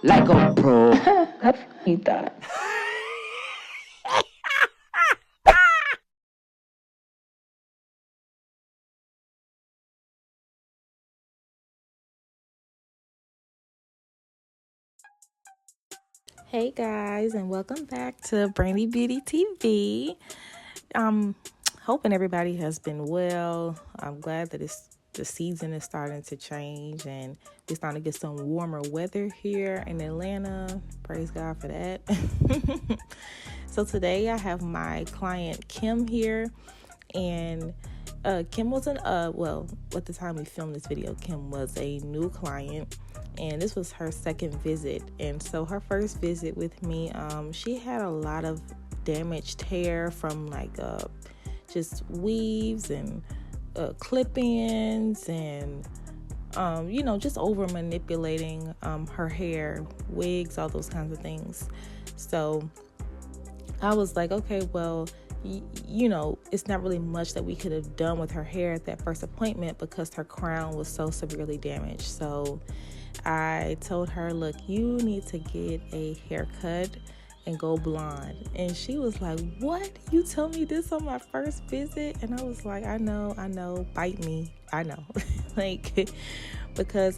like a pro. You thought. Hey guys, and welcome back to Brandi Beauty TV. Hoping everybody has been well. I'm glad that the season is starting to change and we're starting to get some warmer weather here in Atlanta. Praise God for that. So today I have my client Kim here, and Kim wasn't at the time we filmed this video, Kim was a new client, and this was her second visit. And so her first visit with me, she had a lot of damaged hair from just weaves and clip-ins and just over manipulating her hair, wigs, all those kinds of things. So I was like, okay, well, it's not really much that we could have done with her hair at that first appointment because her crown was so severely damaged. So I told her, look, you need to get a haircut and go blonde. And she was like, what? You tell me this on my first visit? And I was like, I know, bite me. I know. Because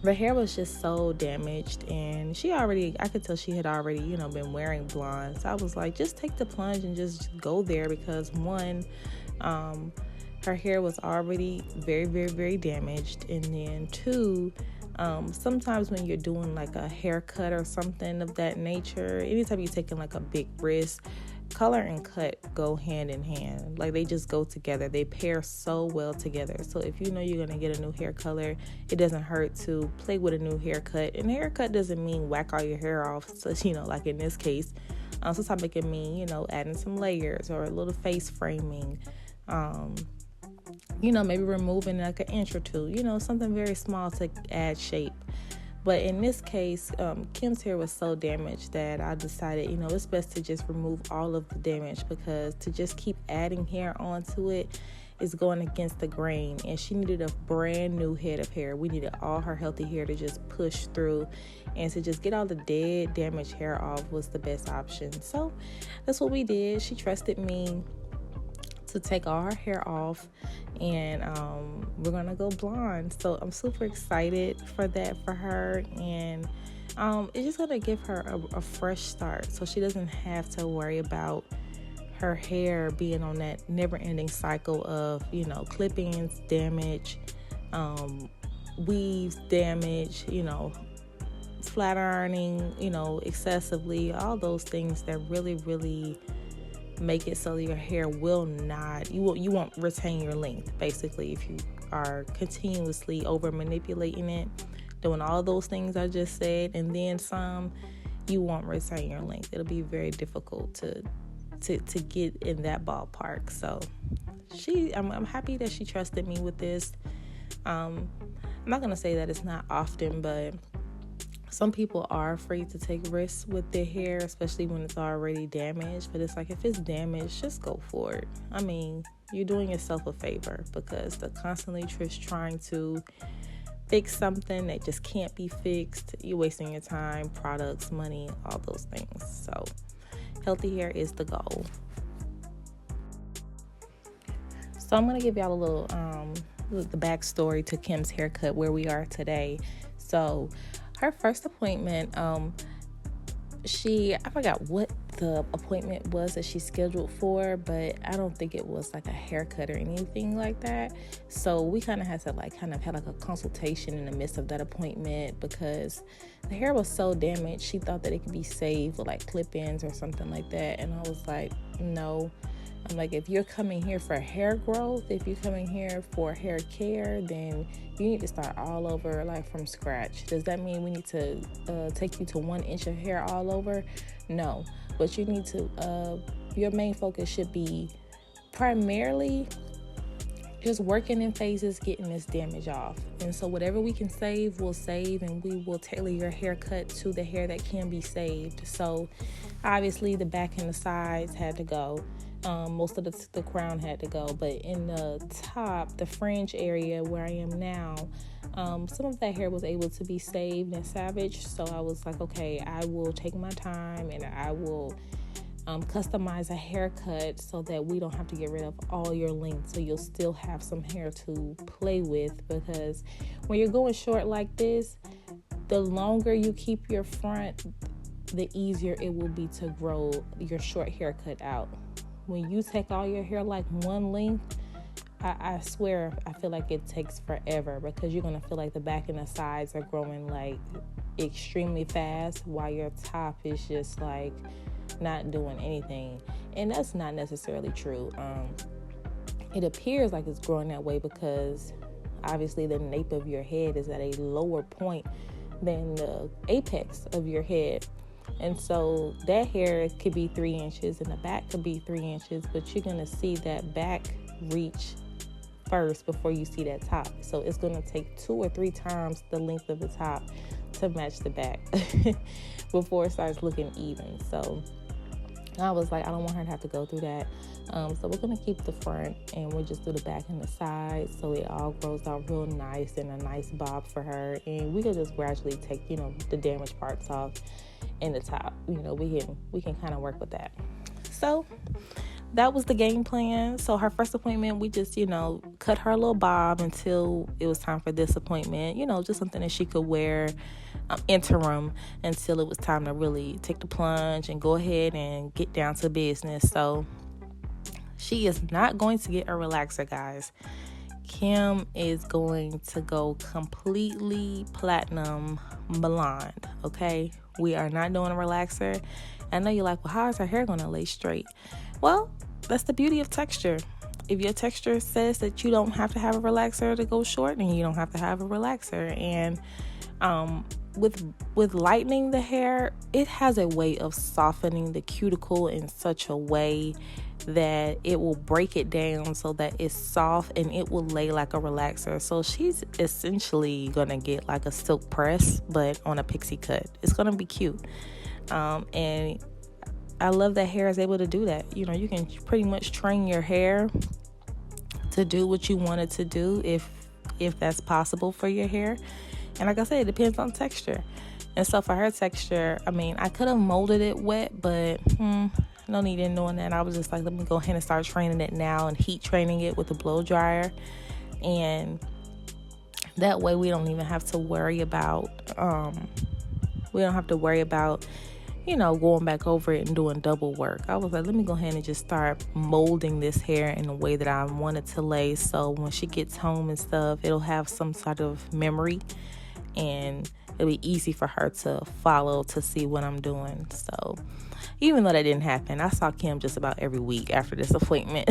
the hair was just so damaged, and I could tell she had already, been wearing blonde. So I was like, just take the plunge and just go there, because one, her hair was already very, very, very damaged. And then two, sometimes when you're doing like a haircut or something of that nature, anytime you're taking like a big risk, color and cut go hand in hand. Like, they just go together. They pair so well together. So if you know you're going to get a new hair color, it doesn't hurt to play with a new haircut. And a haircut doesn't mean whack all your hair off. So, like in this case, sometimes it can mean, adding some layers or a little face framing. Maybe removing like an inch or two, something very small to add shape. But in this case, Kim's hair was so damaged that I decided, it's best to just remove all of the damage, because to just keep adding hair onto it is going against the grain. And she needed a brand new head of hair. We needed all her healthy hair to just push through, and to just get all the dead, damaged hair off was the best option. So that's what we did. She trusted me to take all her hair off, and we're gonna go blonde. So I'm super excited for that for her, and it's just gonna give her a fresh start, so she doesn't have to worry about her hair being on that never-ending cycle of clip-ins damage, weaves damage, flat ironing, excessively, all those things that really, really make it so your hair will not, you won't retain your length, basically, if you are continuously over manipulating it, doing all those things I just said, and then some, you won't retain your length. It'll be very difficult to get in that ballpark. So I'm happy that she trusted me with this. I'm not gonna say that it's not often, but some people are afraid to take risks with their hair, especially when it's already damaged. But it's like, if it's damaged, just go for it. I mean, you're doing yourself a favor, because they're constantly just trying to fix something that just can't be fixed. You're wasting your time, products, money, all those things. So healthy hair is the goal. So I'm going to give y'all a little the backstory to Kim's haircut, where we are today. So her first appointment, I forgot what the appointment was that she scheduled for, but I don't think it was like a haircut or anything like that. So we kind of had to have a consultation in the midst of that appointment, because the hair was so damaged. She thought that it could be saved with like clip-ins or something like that. And I was like, no. I'm like, if you're coming here for hair growth, if you're coming here for hair care, then you need to start all over, like from scratch. Does that mean we need to take you to 1 inch of hair all over? No, but you need to, your main focus should be primarily just working in phases, getting this damage off. And so whatever we can save, we'll save, and we will tailor your haircut to the hair that can be saved. So obviously the back and the sides had to go. Most of the crown had to go, but in the top, the fringe area where I am now, some of that hair was able to be saved and salvaged. So I was like, okay, I will take my time and I will customize a haircut so that we don't have to get rid of all your length, so you'll still have some hair to play with. Because when you're going short like this, the longer you keep your front, the easier it will be to grow your short haircut out. When you take all your hair like one length, I swear I feel like it takes forever, because you're going to feel like the back and the sides are growing like extremely fast while your top is just like not doing anything. And that's not necessarily true. It appears like it's growing that way because obviously the nape of your head is at a lower point than the apex of your head. And so that hair could be 3 inches and the back could be 3 inches, but you're going to see that back reach first before you see that top. So it's going to take 2 or 3 times the length of the top to match the back before it starts looking even. So I was like, I don't want her to have to go through that. So we're going to keep the front and we'll just do the back and the side so it all grows out real nice and a nice bob for her. And we can just gradually take, the damaged parts off in the top. We can kind of work with that. So that was the game plan. So her first appointment, we just, cut her a little bob until it was time for this appointment. Just something that she could wear interim until it was time to really take the plunge and go ahead and get down to business. So she is not going to get a relaxer, guys. Kim is going to go completely platinum blonde, okay? We are not doing a relaxer. I know you're like, well, how is her hair going to lay straight? Well, that's the beauty of texture. If your texture says that you don't have to have a relaxer to go short, then you don't have to have a relaxer. And with lightening the hair, it has a way of softening the cuticle in such a way that it will break it down so that it's soft and it will lay like a relaxer. So she's essentially gonna get like a silk press, but on a pixie cut. It's gonna be cute. And I love that hair is able to do that. You can pretty much train your hair to do what you want it to do if that's possible for your hair. And like I said, it depends on texture. And so for her texture, I could have molded it wet, but no need in doing that. I was just like, let me go ahead and start training it now and heat training it with a blow dryer. And that way we don't even have to worry about, going back over it and doing double work. I was like, let me go ahead and just start molding this hair in a way that I want it to lay. So when she gets home and stuff, it'll have some sort of memory and it'll be easy for her to follow to see what I'm doing. So even though that didn't happen, I saw Kim just about every week after this appointment.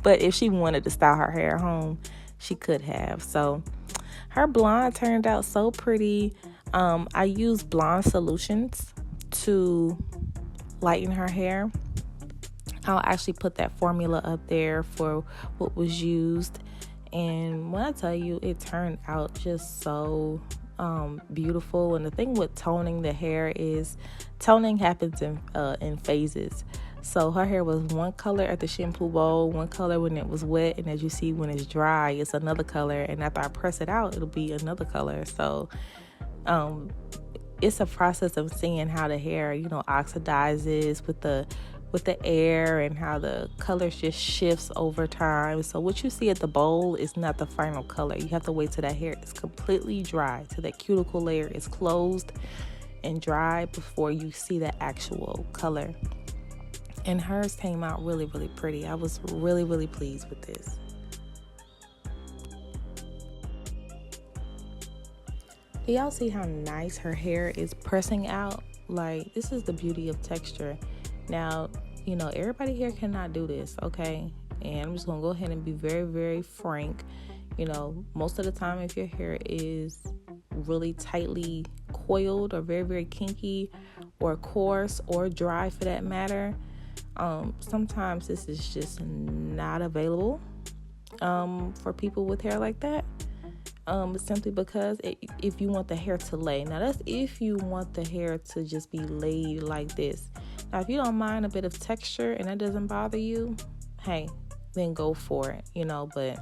But if she wanted to style her hair at home, she could have. So her blonde turned out so pretty. I used blonde solutions to lighten her hair. I'll actually put that formula up there for what was used. And when I tell you, it turned out just so beautiful. And the thing with toning the hair is toning happens in phases. So her hair was one color at the shampoo bowl, one color when it was wet, and as you see, when it's dry, it's another color. And after I press it out, it'll be another color. So it's a process of seeing how the hair, oxidizes with the air and how the color just shifts over time. So what you see at the bowl is not the final color. You have to wait till that hair is completely dry, till that cuticle layer is closed and dry before you see the actual color. And hers came out really, really pretty. I was really, really pleased with this. Do y'all see how nice her hair is pressing out? Like, this is the beauty of texture. Now, everybody here cannot do this, okay? And I'm just going to go ahead and be very, very frank. Most of the time, if your hair is really tightly coiled or very, very kinky or coarse or dry for that matter, sometimes this is just not available for people with hair like that. Simply because if you want the hair to lay. Now, that's if you want the hair to just be laid like this. Now, if you don't mind a bit of texture and that doesn't bother you, hey, then go for it, but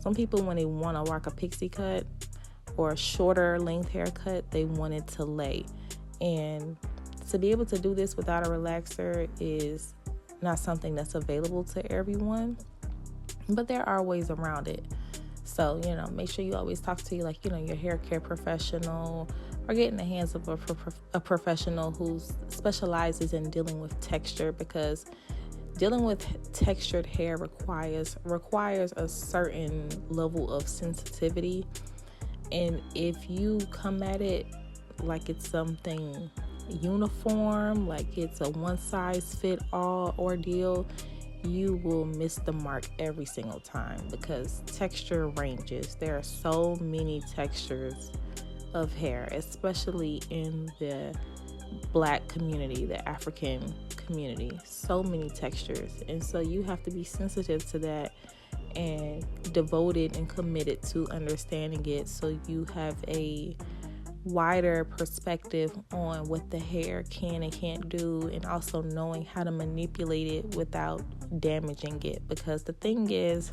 some people, when they want to rock a pixie cut or a shorter length haircut, they want it to lay. And to be able to do this without a relaxer is not something that's available to everyone, but there are ways around it. So, make sure you always talk to your hair care professional, or get in the hands of a professional who specializes in dealing with texture, because dealing with textured hair requires a certain level of sensitivity. And if you come at it like it's something uniform, like it's a one-size-fit-all ordeal, you will miss the mark every single time, because texture ranges. There are so many textures of hair, especially in the Black community, the African community. So many textures, and so you have to be sensitive to that and devoted and committed to understanding it, so you have a wider perspective on what the hair can and can't do, and also knowing how to manipulate it without damaging it. Because the thing is,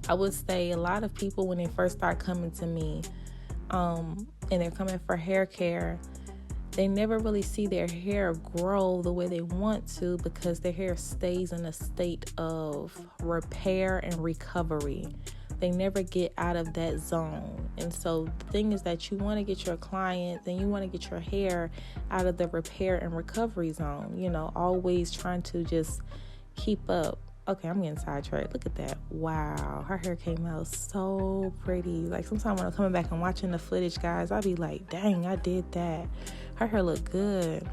I would say a lot of people, when they first start coming to me, and they're coming for hair care, they never really see their hair grow the way they want to, because their hair stays in a state of repair and recovery. They never get out of that zone. And so the thing is that you want to get your client, then you want to get your hair out of the repair and recovery zone, always trying to just keep up. Okay, I'm getting sidetracked. Look at that. Wow, her hair came out so pretty. Like, sometimes when I'm coming back and watching the footage, guys, I'll be like, dang, I did that. Her hair look good.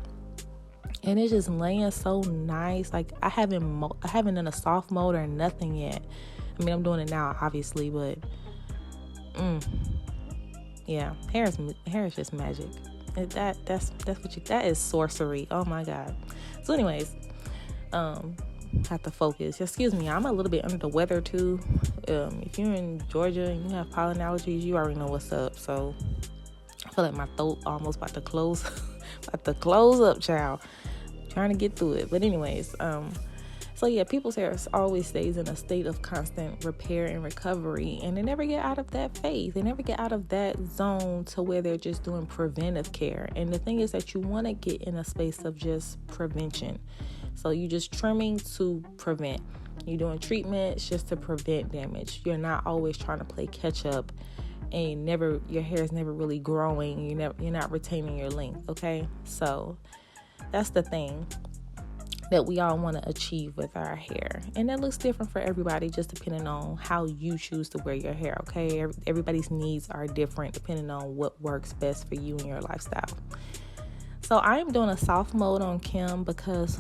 And it's just laying so nice. Like, I haven't done a soft mode or nothing yet. I mean, I'm doing it now, obviously, but yeah, hair is just magic. That is sorcery. Oh my God. So anyways, have to focus. Excuse me, I'm a little bit under the weather too. If you're in Georgia and you have pollen allergies, you already know what's up. So I feel like my throat almost about to close up, child. Trying to get through it. But anyways, so yeah, people's hair always stays in a state of constant repair and recovery, and they never get out of that phase. They never get out of that zone to where they're just doing preventive care. And the thing is that you want to get in a space of just prevention. So you're just trimming to prevent. You're doing treatments just to prevent damage. You're not always trying to play catch up, and your hair is never really growing. You're not retaining your length. Okay, so that's the thing that we all want to achieve with our hair, and that looks different for everybody, just depending on how you choose to wear your hair. Okay, everybody's needs are different depending on what works best for you and your lifestyle. So I am doing a soft mode on Kim because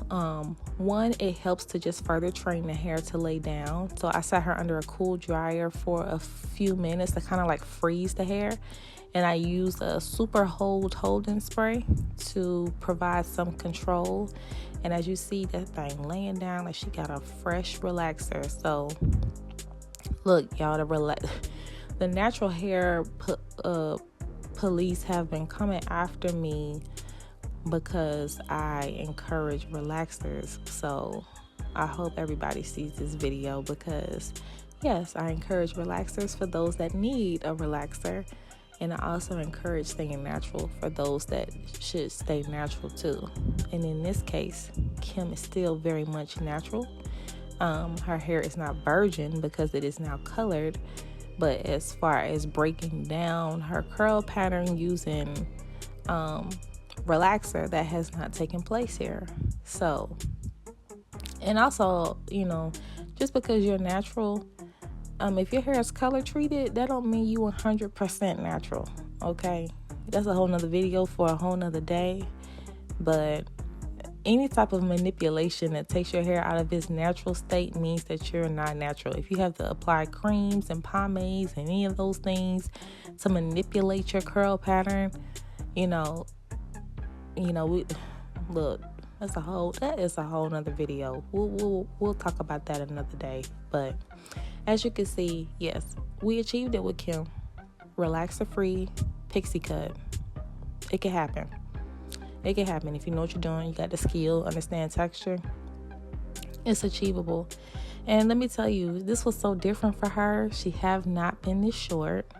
one, it helps to just further train the hair to lay down. So I sat her under a cool dryer for a few minutes to kind of like freeze the hair, and I used a super holding spray to provide some control. And as you see, that thing laying down like she got a fresh relaxer. So look, y'all, the natural hair police have been coming after me because I encourage relaxers. So I hope everybody sees this video, because yes, I encourage relaxers for those that need a relaxer. And I also encourage staying natural for those that should stay natural too. And in this case, Kim is still very much natural. Her hair is not virgin because it is now colored. But as far as breaking down her curl pattern using relaxer, that has not taken place here. So, and also, just because you're natural, if your hair is color treated, that don't mean you 100% natural. Okay, that's a whole nother video for a whole nother day. But any type of manipulation that takes your hair out of its natural state means that you're not natural. If you have to apply creams and pomades and any of those things to manipulate your curl pattern, look, that is a whole nother video. We'll talk about that another day. But as you can see, yes, we achieved it with Kim. Relaxer free, pixie cut. It can happen. Make it happen. If you know what you're doing, you got the skill, understand texture, it's achievable. And let me tell you, this was so different for her. She have not been this short,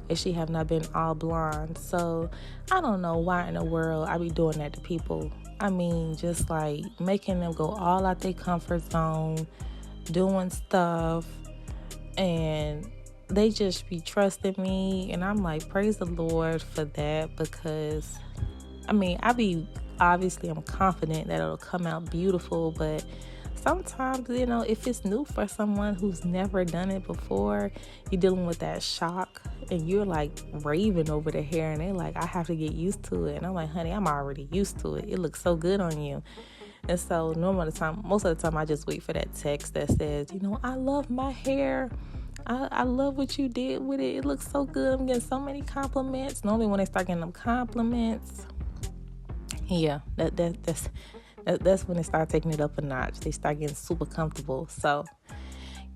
and she have not been all blonde. So I don't know why in the world I be doing that to people. I mean, just like making them go all out their comfort zone, doing stuff, and they just be trusting me. And I'm like, praise the Lord for that, because I mean, I'm confident that it'll come out beautiful, but sometimes, you know, if it's new for someone who's never done it before, you're dealing with that shock, and you're like raving over the hair, and they're like, I have to get used to it. And I'm like, honey, I'm already used to it. It looks so good on you. And so most of the time, I just wait for that text that says, you know, I love my hair. I love what you did with it. It looks so good. I'm getting so many compliments. Normally when they start getting them compliments, yeah, that's when they start taking it up a notch. They start getting super comfortable. So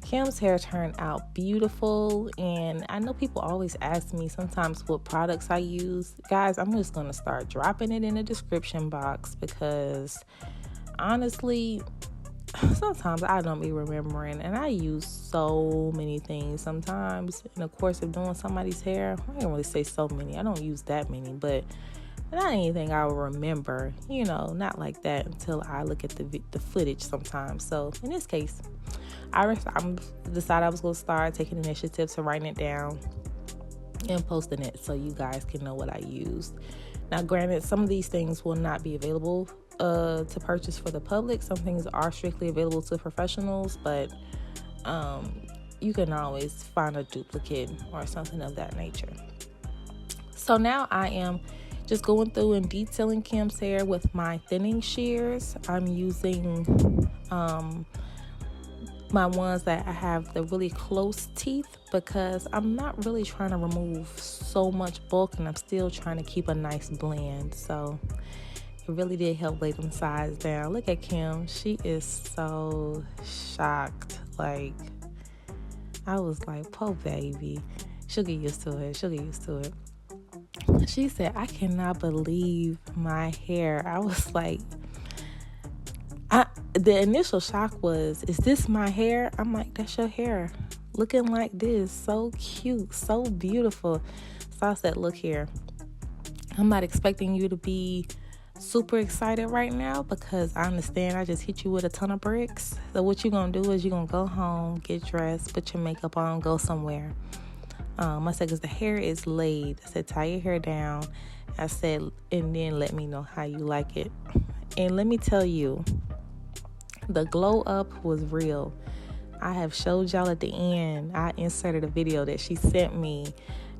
Kim's hair turned out beautiful, and I know people always ask me sometimes what products I use. Guys, I'm just going to start dropping it in the description box, because honestly, sometimes I don't be remembering, and I use so many things sometimes in the course of doing somebody's hair. I don't really say so many. I don't use that many, but not anything I will remember, you know, not like that until I look at the footage sometimes. So in this case, I decided I was going to start taking initiative to writing it down and posting it so you guys can know what I used. Now, granted, some of these things will not be available to purchase for the public. Some things are strictly available to professionals, but you can always find a duplicate or something of that nature. So now I am just going through and detailing Kim's hair with my thinning shears. I'm using my ones that I have the really close teeth, because I'm not really trying to remove so much bulk, and I'm still trying to keep a nice blend. So it really did help lay them sides down. Look at Kim. She is so shocked. Like, I was like, poor baby. She'll get used to it. She said, I cannot believe my hair. I was like, the initial shock was, is this my hair? I'm like, that's your hair. Looking like this. So cute. So beautiful. So I said, look here. I'm not expecting you to be super excited right now, because I understand I just hit you with a ton of bricks. So what you're going to do is you're going to go home, get dressed, put your makeup on, go somewhere. I said, because the hair is laid. I said, tie your hair down. I said, and then let me know how you like it. And let me tell you, the glow up was real. I have showed y'all at the end. I inserted a video that she sent me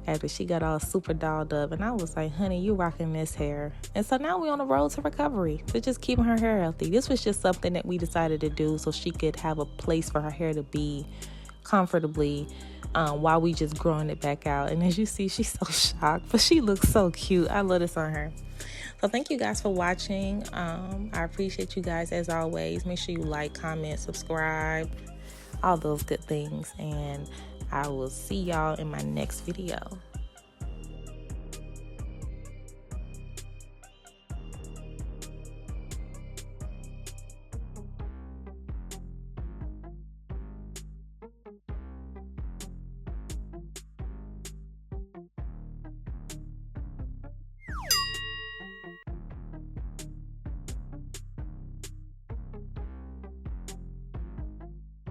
after she got all super dolled up. And I was like, honey, you rocking this hair. And so now we're on the road to recovery, to just keeping her hair healthy. This was just something that we decided to do so she could have a place for her hair to be comfortably while we just growing it back out. And as you see, she's so shocked, but she looks so cute. I love this on her. So thank you guys for watching. I appreciate you guys as always. Make sure you like, comment, subscribe, all those good things, and I will see y'all in my next video.